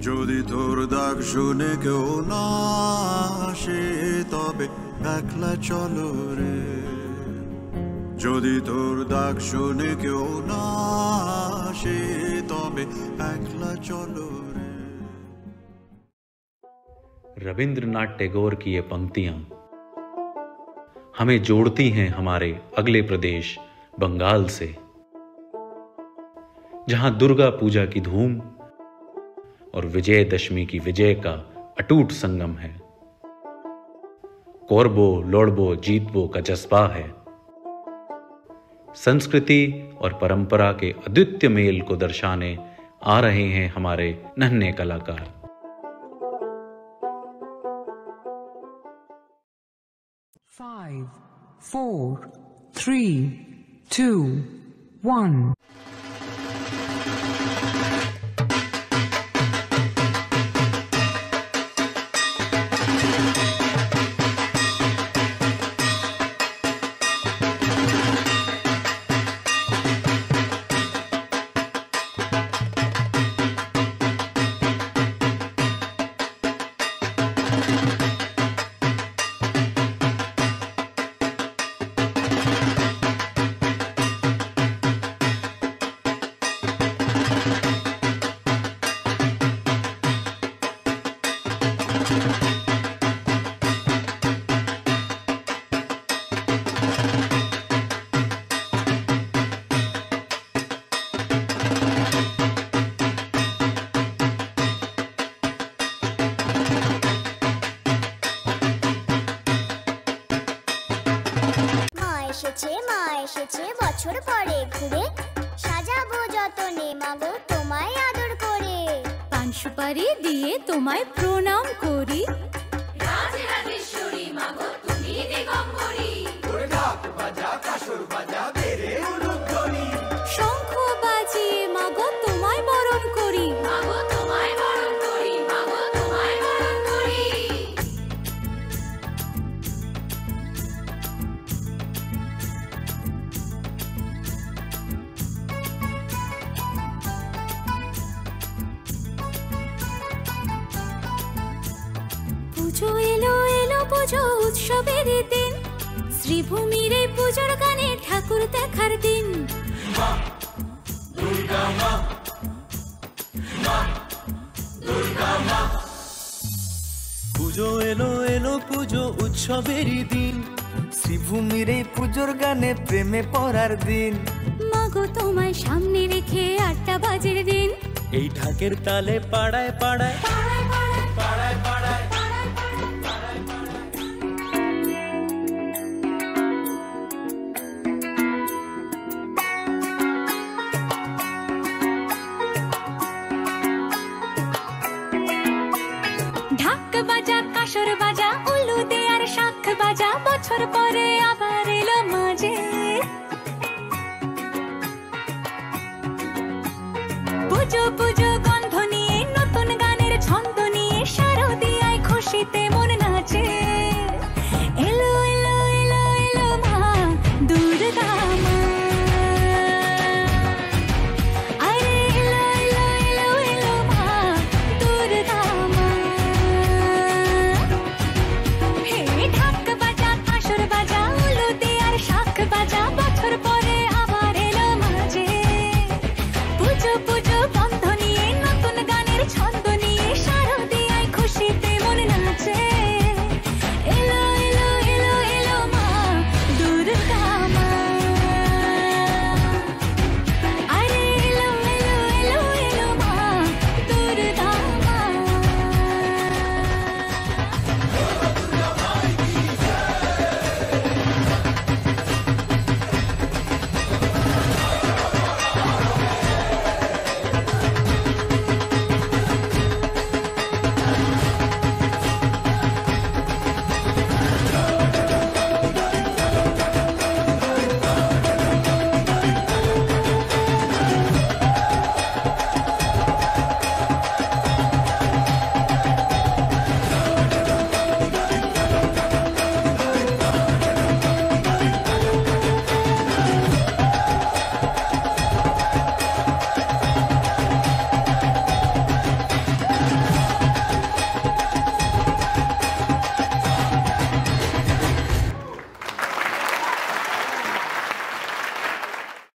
যদি তোর ডাক শুনে কেউ না আসে তবে একলা চলো রে, যদি তোর ডাক শুনে কেউ না আসে तबे एकला चलो रे। रविंद्रनाथ टैगोर की ये पंक्तियां हमें जोड़ती हैं हमारे अगले प्रदेश बंगाल से, जहां दुर्गा पूजा की धूम और विजयदशमी की विजय का अटूट संगम है। कोरबो लोड़बो जीतबो का जज्बा है। संस्कृति और परंपरा के अद्वितीय मेल को दर्शाने आ रहे हैं हमारे नन्हे कलाकार। Five, 4, 3, 2, 1. বছর পরে ঘুরে সাজাবো যতনে মাগো তোমায় আদর করে, পান সুপারি দিয়ে তোমায় প্রণাম করি। রাজরাজেশ্বরী মাগো তুমি দিগম্বরী, ওরে ঢাক বাজা কাসর বাজা বেরে উলুধ্বনি, শঙ্খ বাজিয়ে মাগো তোমায় বরণ করি, মাগো তোমায় বরণ করি, মাগো তোমায় বরণ করি। পুজো এলো এলো পুজো উৎসবের দিন, শ্রীভূমির এই পুজোর গানে ঠাকুর দেখার দিন। মা দুর্গা মা, মা দুর্গা মা। পুজো এলো এলো পুজো উৎসবের দিন, শ্রীভূমির এই পুজোর গানে প্রেমে পড়ার দিন। মাগো তোমায় সামনে রেখে 8টা বাজের দিন, এই ঢাকের তালে পাড়ায় পাড়ায় পাড়ায় পাড়ায় পাড়ায় ঢাক বাজা কাসর বাজা উলু দে আর শাখ বাজা, বছর পরে আবার এলো মাঝে। পুজো পুজো গন্ধ নিয়ে নতুন গানের ছন্দ নিয়ে শারদিয়ায় খুশিতে